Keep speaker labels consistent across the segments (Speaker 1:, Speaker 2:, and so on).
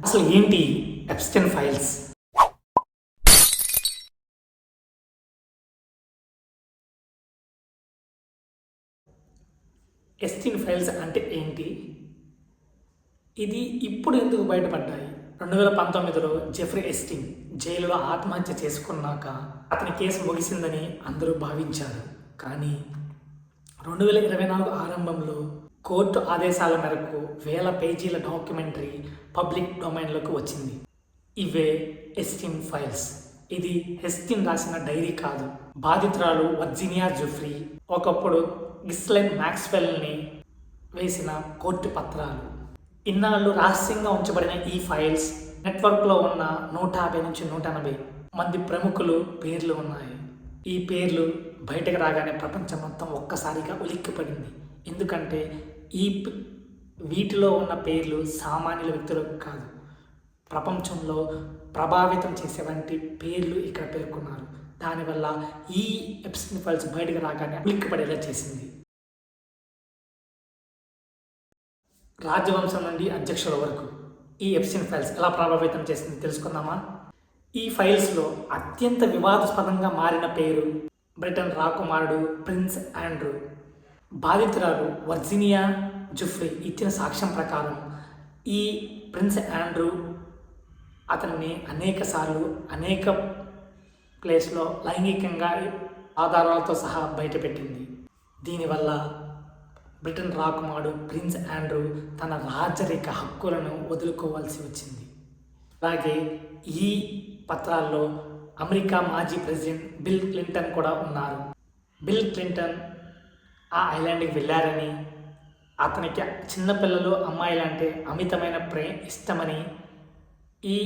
Speaker 1: అసలు ఏంటి Epstein files? Epstein files అంటే ఏంటి? ఇది ఇప్పుడు ఎందుకు బయటపడ్డాయి? 2019లో జెఫ్రీ ఎప్స్టైన్ జైలులో ఆత్మహత్య చేసుకున్నాక అతని కేసు ముగిసిందని అందరూ భావించారు. కానీ 2024 ఆరంభంలో కోర్టు ఆదేశాల మేరకు వేల పేజీల డాక్యుమెంటరీ పబ్లిక్ డొమైన్లోకి వచ్చింది. ఇవే ఎప్స్టైన్ ఫైల్స్. ఇది ఎప్స్టైన్ రాసిన డైరీ కాదు. బాధితురాలు వర్జీనియా జెఫ్రీ ఒకప్పుడు గిస్లెన్ మ్యాక్స్వెల్ని వేసిన కోర్టు పత్రాలు. ఇన్నాళ్ళు రహస్యంగా ఉంచబడిన ఈ ఫైల్స్ నెట్వర్క్లో ఉన్న 150 నుంచి 180 మంది ప్రముఖులు పేర్లు ఉన్నాయి. ఈ పేర్లు బయటకు రాగానే ప్రపంచం మొత్తం ఒక్కసారిగా ఉలిక్కిపడింది. ఎందుకంటే వీటిలో ఉన్న పేర్లు సామాన్యుల వ్యక్తులకు కాదు, ప్రపంచంలో ప్రభావితం చేసేవంటి పేర్లు ఇక్కడ పేర్కొన్నారు. దానివల్ల ఈ ఎప్స్టైన్ ఫైల్స్ బయటకు రాగానే ఉలిక్కిపడేలా చేసింది. రాజవంశం నుండి అధ్యక్షుల వరకు ఈ ఎప్స్టైన్ ఫైల్స్ ఎలా ప్రభావితం చేసింది తెలుసుకుందామా? ఈ ఫైల్స్లో అత్యంత వివాదాస్పదంగా మారిన పేరు బ్రిటన్ రాకుమారుడు ప్రిన్స్ ఆండ్రూ. బాధితురాలు వర్జీనియా జెఫ్రీ ఇచ్చిన సాక్ష్యం ప్రకారం ఈ ప్రిన్స్ ఆండ్రూ అతన్ని అనేక ప్లేస్లో లైంగికంగా ఆధారాలతో సహా బయటపెట్టింది. దీనివల్ల బ్రిటన్ రాకుమారుడు ప్రిన్స్ ఆండ్రూ తన రాజరిక హక్కులను వదులుకోవాల్సి వచ్చింది. అలాగే ఈ పత్రాల్లో అమెరికా మాజీ ప్రెసిడెంట్ బిల్ క్లింటన్ కూడా ఉన్నారు. బిల్ క్లింటన్ ఆ ఐలాండ్కి వెళ్ళారని, అతనికి చిన్నపిల్లలు అమ్మాయిలంటే అమితమైన ఇష్టమని ఈ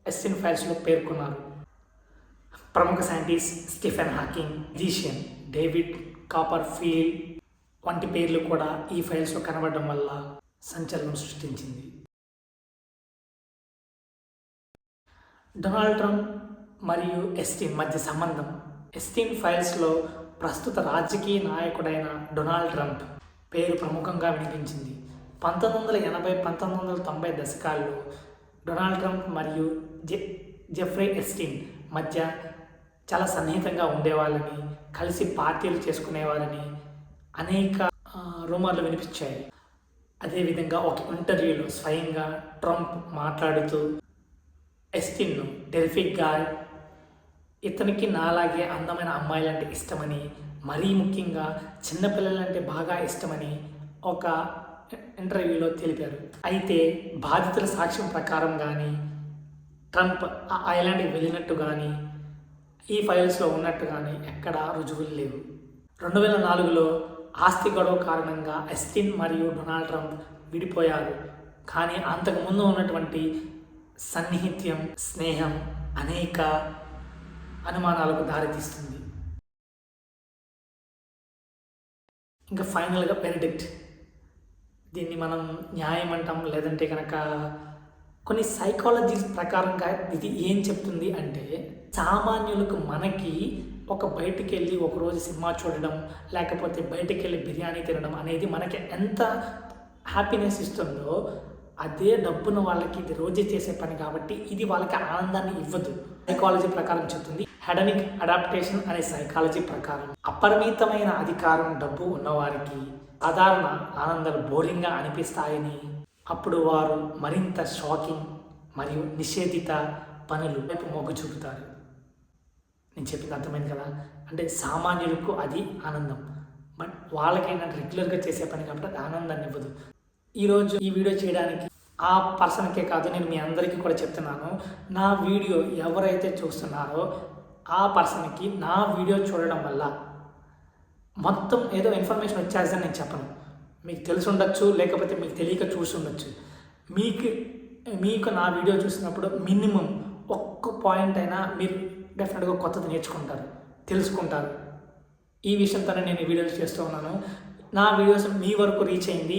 Speaker 1: ఎప్స్టైన్ ఫైల్స్లో పేర్కొన్నారు. ప్రముఖ scientist Stephen Hawking, physician David Copperfield వంటి పేర్లు కూడా ఈ ఫైల్స్లో కనబడడం వల్ల సంచలనం సృష్టించింది. డొనాల్డ్ ట్రంప్ మరియు ఎప్స్టైన్ మధ్య సంబంధం. ఎప్స్టైన్ ఫైల్స్లో ప్రస్తుత రాజకీయ నాయకుడైన డొనాల్డ్ ట్రంప్ పేరు ప్రముఖంగా వినిపించింది. 1980, 1990 దశకాల్లో డొనాల్డ్ ట్రంప్ మరియు జెఫ్రీ ఎప్స్టైన్ మధ్య చాలా సన్నిహితంగా ఉండేవాళ్ళని, కలిసి పార్టీలు చేసుకునేవారని అనేక రూమర్లు వినిపించాయి. అదేవిధంగా ఒక ఇంటర్వ్యూలో స్వయంగా ట్రంప్ మాట్లాడుతూ ఎప్స్టైన్ను టెరిఫిక్గా, ఇతనికి నాలాగే అందమైన అమ్మాయిలంటే ఇష్టమని, మరీ ముఖ్యంగా చిన్నపిల్లలంటే బాగా ఇష్టమని ఒక ఇంటర్వ్యూలో తెలిపారు. అయితే బాధితుల సాక్ష్యం ప్రకారం కానీ, ట్రంప్ ఆ ఐలాండ్కి వెళ్ళినట్టు కానీ, ఈ ఫైల్స్లో ఉన్నట్టు కానీ ఎక్కడా రుజువులు లేవు. 2004లో ఆస్తి గొడవ కారణంగా ఎప్స్టైన్ మరియు డొనాల్డ్ ట్రంప్ విడిపోయారు. కానీ అంతకుముందు ఉన్నటువంటి సన్నిహిత్యం, స్నేహం అనేక అనుమానాలకు దారితీస్తుంది. ఇంకా ఫైనల్గా వెర్డిక్ట్. దీన్ని మనం న్యాయం అంటాం, లేదంటే కనుక కొన్ని సైకాలజీ ప్రకారంగా ఇది ఏం చెప్తుంది అంటే, సామాన్యులకు మనకి ఒక బయటికి వెళ్ళి ఒకరోజు సినిమా చూడడం, లేకపోతే బయటికి వెళ్ళి బిర్యానీ తినడం అనేది మనకి ఎంత హ్యాపీనెస్ ఇస్తుందో, అదే డబ్బును వాళ్ళకి ఇది రోజే చేసే పని కాబట్టి ఇది వాళ్ళకి ఆనందాన్ని ఇవ్వదు. సైకాలజీ ప్రకారం చెప్తుంది. హెడనిక్ అడాప్టేషన్ అనే సైకాలజీ ప్రకారం అపరిమితమైన అధికారం, డబ్బు ఉన్నవారికి సాధారణ ఆనందాలు బోరింగ్గా అనిపిస్తాయని, అప్పుడు వారు మరింత షాకింగ్ మరియు నిషేధిత పనులు వైపు మొగ్గు చూపుతారు. నేను చెప్పింది అర్థమైంది కదా? అంటే సామాన్యులకు అది ఆనందం, బట్ వాళ్ళకేంటంటే రెగ్యులర్గా చేసే పని కాబట్టి అది ఆనందాన్ని ఇవ్వదు. ఈరోజు ఈ వీడియో చేయడానికి ఆ పర్సన్కే కాదు, నేను మీ అందరికీ కూడా చెప్తున్నాను, నా వీడియో ఎవరైతే చూస్తున్నారో ఆ పర్సన్కి నా వీడియో చూడడం వల్ల మొత్తం ఏదో ఇన్ఫర్మేషన్ వచ్చేస్తుందని నేను చెప్పను. మీకు తెలిసి ఉండొచ్చు, లేకపోతే మీకు తెలియక చూసి ఉండొచ్చు. మీకు నా వీడియో చూసినప్పుడు మినిమం ఒక్క పాయింట్ అయినా మీరు డెఫినెట్గా కొత్తది నేర్చుకుంటారు, తెలుసుకుంటారు. ఈ విషయంతోనే నేను ఈ వీడియోలు చేస్తూ ఉన్నాను. నా వీడియోస్ మీ వరకు రీచ్ అయింది.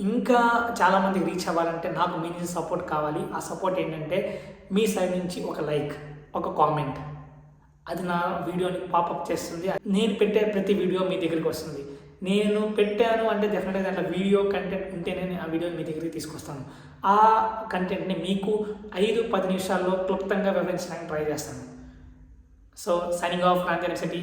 Speaker 1: ఇంకా చాలామందికి రీచ్ అవ్వాలంటే నాకు మీ నుంచి సపోర్ట్ కావాలి. ఆ సపోర్ట్ ఏంటంటే మీ సైడ్ నుంచి ఒక లైక్, ఒక కామెంట్, అది నా వీడియోని పాపప్ చేస్తుంది. నేను పెట్టే ప్రతి వీడియో మీ దగ్గరికి వస్తుంది. నేను పెట్టాను అంటే డెఫినెట్గా దాంట్లో వీడియో కంటెంట్ ఉంటేనే నేను ఆ వీడియోని మీ దగ్గరికి తీసుకొస్తాను. ఆ కంటెంట్ని మీకు 5-10 నిమిషాల్లో క్లుప్తంగా వివరించడానికి ట్రై చేస్తాను. So signing off, Kranthi university.